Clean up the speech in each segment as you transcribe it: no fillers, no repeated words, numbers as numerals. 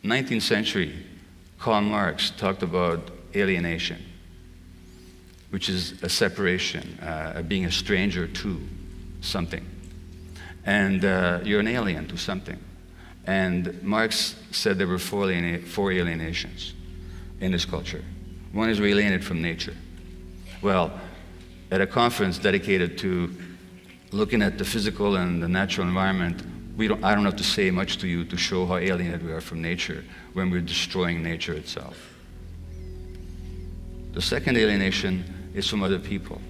19th century, Karl Marx talked about alienation, which is a separation, being a stranger to something. And you're an alien to something. And Marx said there were four alienations in this culture. One is we're alienated from nature. Well, at a conference dedicated to looking at the physical and the natural environment, I don't have to say much to you to show how alienated we are from nature when we're destroying nature itself. The second alienation is from other people.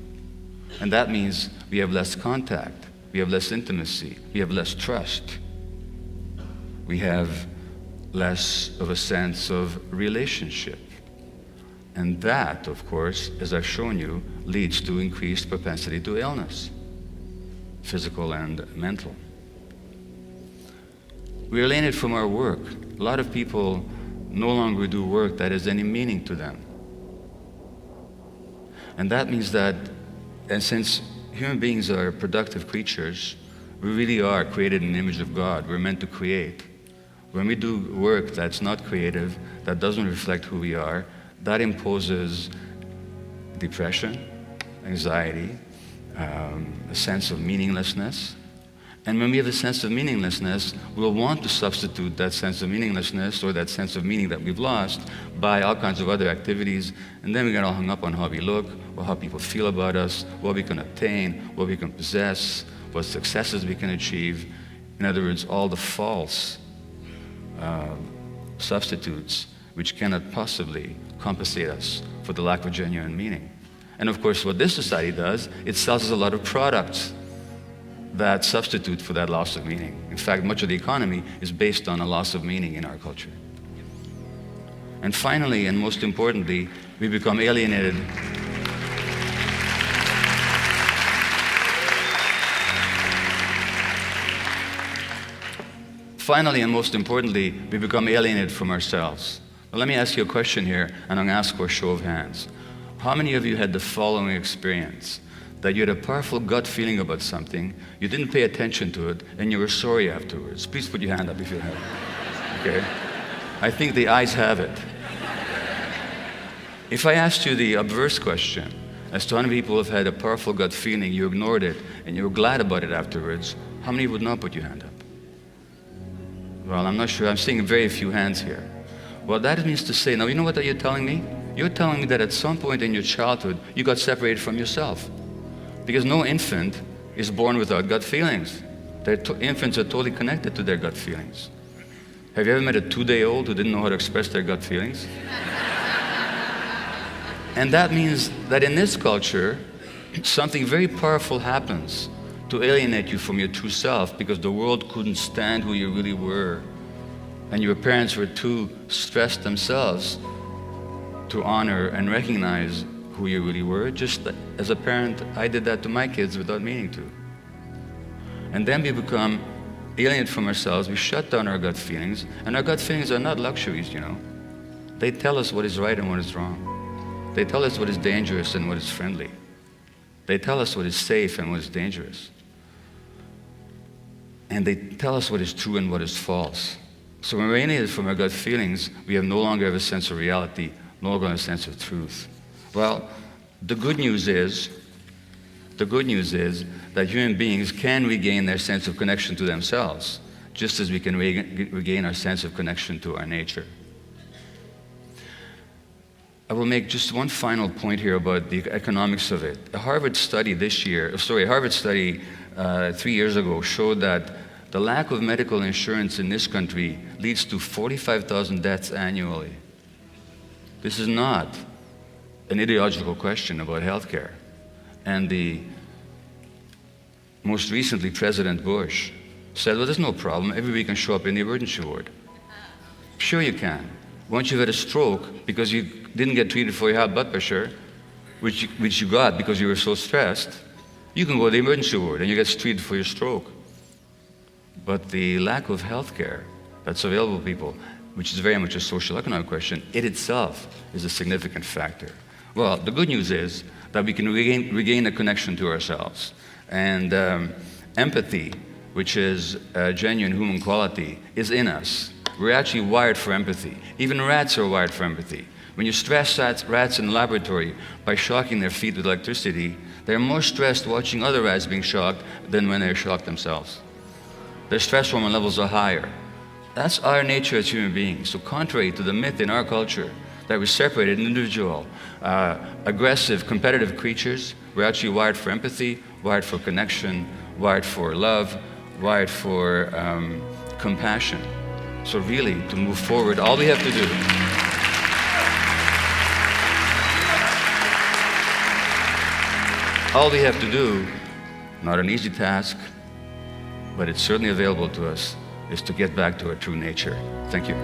And that means we have less contact, we have less intimacy, we have less trust. We have less of a sense of relationship. And that, of course, as I've shown you, leads to increased propensity to illness, physical and mental. We're alienated from our work. A lot of people no longer do work that has any meaning to them. And that means that, and since human beings are productive creatures, we really are created in the image of God. We're meant to create. When we do work that's not creative, that doesn't reflect who we are, that imposes depression, anxiety, a sense of meaninglessness. And when we have a sense of meaninglessness, we'll want to substitute that sense of meaninglessness or that sense of meaning that we've lost by all kinds of other activities. And then we get all hung up on how we look, or how people feel about us, what we can obtain, what we can possess, what successes we can achieve. In other words, all the false substitutes which cannot possibly compensate us for the lack of genuine meaning. And of course, what this society does, it sells us a lot of products that substitute for that loss of meaning. In fact, much of the economy is based on a loss of meaning in our culture. And finally, and most importantly, we become alienated. Finally, and most importantly, we become alienated from ourselves. Now, let me ask you a question here, and I'm going to ask for a show of hands. How many of you had the following experience? That you had a powerful gut feeling about something, you didn't pay attention to it, and you were sorry afterwards? Please put your hand up if you have it. Okay? I think the ayes have it. If I asked you the obverse question, as to how many people have had a powerful gut feeling, you ignored it, and you were glad about it afterwards, how many would not put your hand up? Well, I'm not sure. I'm seeing very few hands here. Well, that means to say, now you know what you're telling me? You're telling me that at some point in your childhood, you got separated from yourself. Because no infant is born without gut feelings. Infants are totally connected to their gut feelings. Have you ever met a 2-day-old who didn't know how to express their gut feelings? And that means that in this culture, something very powerful happens to alienate you from your true self, because the world couldn't stand who you really were. And your parents were too stressed themselves to honor and recognize who you really were. Just as a parent, I did that to my kids without meaning to. And then we become alienated from ourselves. We shut down our gut feelings. And our gut feelings are not luxuries, you know. They tell us what is right and what is wrong. They tell us what is dangerous and what is friendly. They tell us what is safe and what is dangerous. And they tell us what is true and what is false. So when we're alienated from our gut feelings, we no longer have a sense of reality, no longer have a sense of truth. Well, the good news is that human beings can regain their sense of connection to themselves, just as we can regain our sense of connection to our nature. I will make just one final point here about the economics of it. A Harvard study 3 years ago showed that the lack of medical insurance in this country leads to 45,000 deaths annually. This is not an ideological question about healthcare. And most recently, President Bush said, well, there's no problem. Everybody can show up in the emergency ward. Sure you can. Once you've had a stroke because you didn't get treated for your high blood pressure, which you got because you were so stressed, you can go to the emergency ward and you get treated for your stroke. But the lack of health care that's available to people, which is very much a social economic question, it itself is a significant factor. Well, the good news is that we can regain a connection to ourselves. And empathy, which is a genuine human quality, is in us. we're actually wired for empathy. Even rats are wired for empathy. When you stress rats in the laboratory by shocking their feet with electricity, they're more stressed watching other rats being shocked than when they're shocked themselves. Their stress hormone levels are higher. That's our nature as human beings. So contrary to the myth in our culture that we separated individual, aggressive, competitive creatures, we're actually wired for empathy, wired for connection, wired for love, wired for compassion. So really, to move forward, all we have to do not an easy task, but it's certainly available to us, is to get back to our true nature. Thank you.